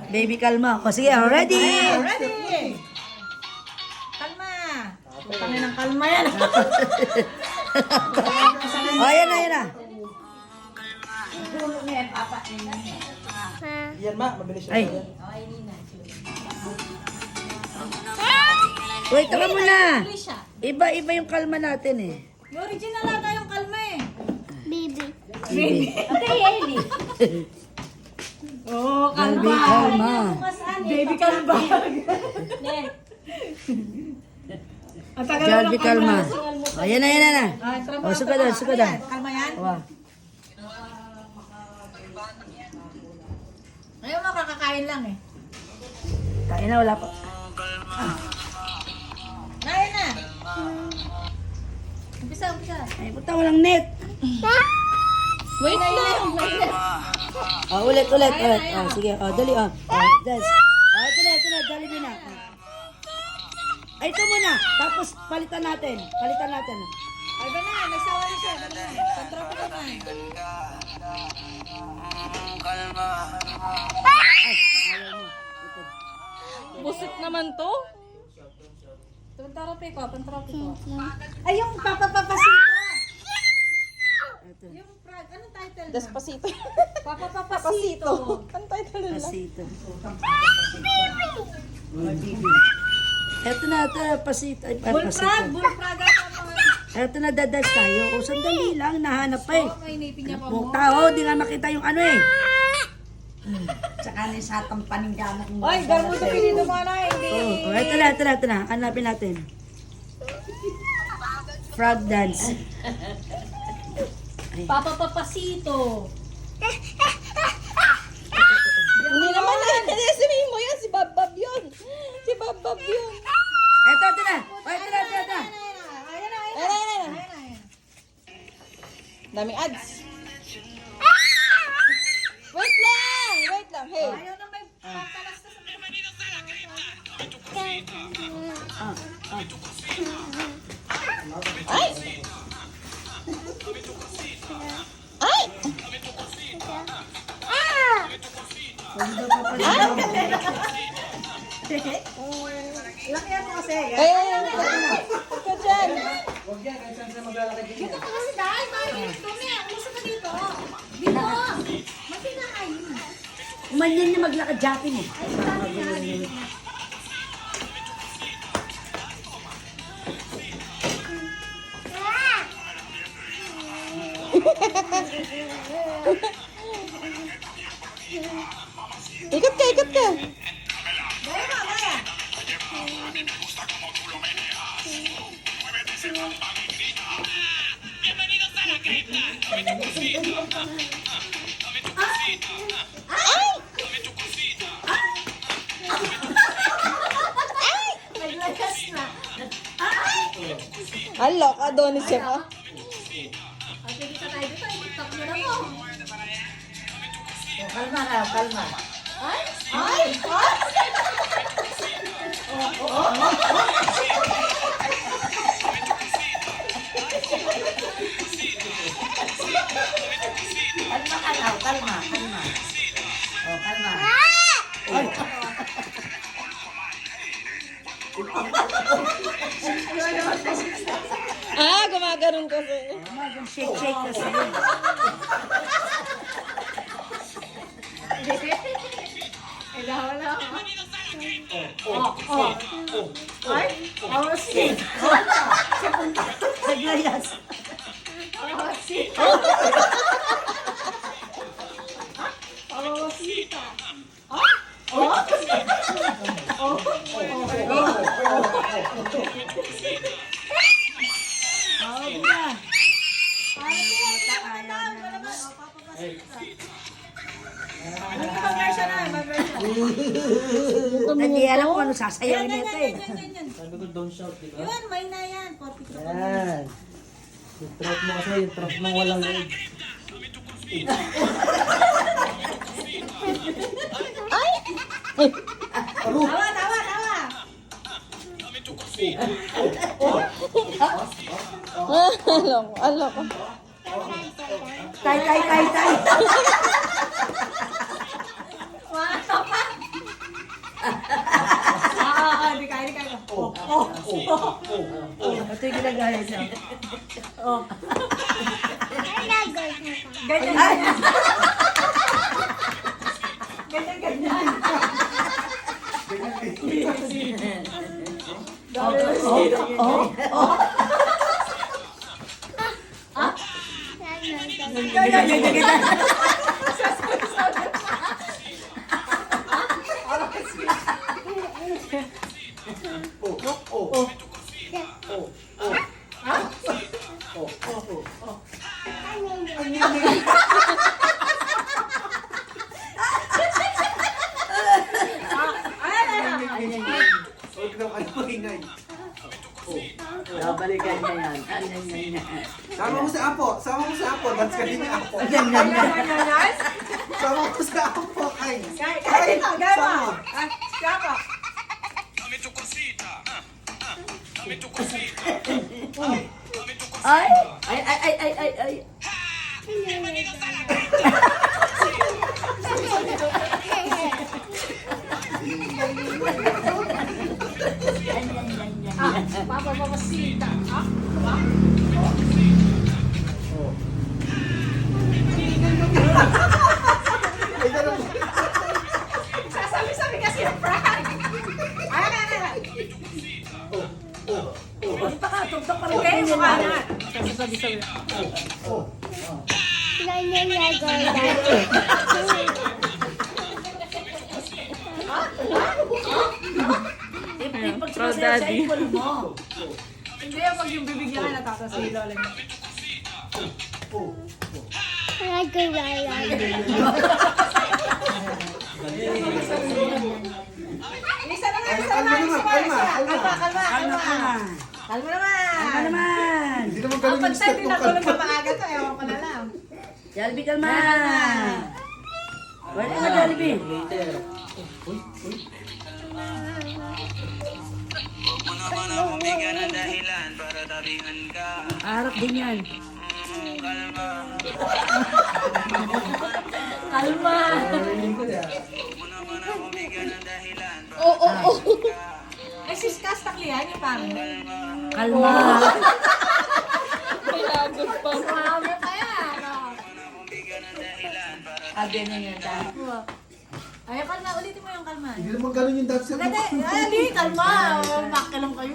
Baby, kalma. O sige, ready? Ready? Kalma. Putangin ng kalma yan. O, yan na, yan na. Yan ma, mabilis siya. Ay. Wait, tama muna. Iba-iba yung kalma natin eh. Yung original ata yung kalma eh. Baby. Oh, Baby, kalma. Baby kalma. Ang tagal mo Jalby, ng kalma. O, yan na, yan na. O, suka doon, suka doon. Kalma yan? O, Ngayon mo kakakain lang eh. kain na, wala pa. Kain na. Umpisa, umpisa. Ay, puta, walang net. Wait lang. O, ulit. O, sige. O, dali. O, dance. O, ito na, Jollibee na. O. Ay, ito muna. Tapos, palitan natin. Ay, ba na? Nagsawa na siya. Pag-drop ko na. Busit naman to. Pantropi ko. Ay, yung papapapasito. Ito. Yung frog. Anong title na? Despacito. Papapapasito. Ang title nila. Pasito. Ito na, pasito. Ay, pasito. Bullfrog ata mga. Ito na, dadance tayo. O, sandali lang. Nahanap pa eh. Oh, may inipin niya pa Buong mo. tao, di nga makita yung ano eh. Tsaka ni satang paninggamak mo. Ay, garbo sa pinito mo na. Hindi. Oh, ito na. Hanapin natin. Frog dance. Papapapasito. Hindi naman hindi sabihin mo yan. Si Babab yun. Si Babab yun. Ito na. O, ito na. Ayan na. Ayan. Daming ads. Wait lang. Hey. Ayaw na may patalas na sa mga. Ay! Ay! Laki mo kasi. Ay! Ikaw dyan. Huwag yan, kahit saan sila maglalakad din yan. Kasi dahil tayo. Tumi, umusap ka dito. Dito. Matinakay. Umanyan niya maglakad japping eh. Ikot ka. Dahil mamaya. Naglagas na. Halo ka doon ni Chef. At hindi ka tayo dito. TikTok mo na mo. Kalma. Ay! Kalma. O, kalma. Gumaganon kasi. Shake kasi. Wala. Naglayas. Hindi alam kung ano sasayawin nito eh. Yan. Sabi ko, don't shout, di ba? Yun, may na yan. 42 pa. Yan. Yung throat mo kasi, yung throat mo walang leg. Tawa. Alok. Tay. Wow. Ito yung ginagaya siya. Ganyan. Ay! Ganyan. Huwag daw kayo maingay. Balikan niya yan. Yan. Sama mo si Apo. Sama mo si Apo. Dance ka din ni Apo. Ganyan. Sama mo si Apo. Ay. Kaya mo. Kaya mo. Ay! Ay! Papapapasita. Ay, ganun. Sasabi kasi yung prank. Ay. Punta ka, tugtog pa rin kayo. Mukha na. Pag sumasayaw sa ipon mo. Hindi yan pag yung bibigyan ka natasasilo lang. Isa na nga, isa na nga. Kalma. Kalma naman. Ano naman? Hindi naman ganun yung step Hindi ng na tulog kalma. na maaga to. Ewan ko na lang. Jollibee, kalma! Wala ka, Jollibee. Huwag mo naman akong bigyan ng dahilan para tabingan ka. Harap din yan. Kalma. Kalma. Huwag mo naman akong bigyan ng dahilan para Oo. Ay, sis Kastaklihan yung parang. Kalma. May lagot pa. Grabe kaya. Ano? akong bigyan ng dahilan para Sabi niya yan. Ay, kalma. Ulitin mo yung kalma. Hindi naman ganun yung dance step. Hindi, kalma. Makakalong kayo.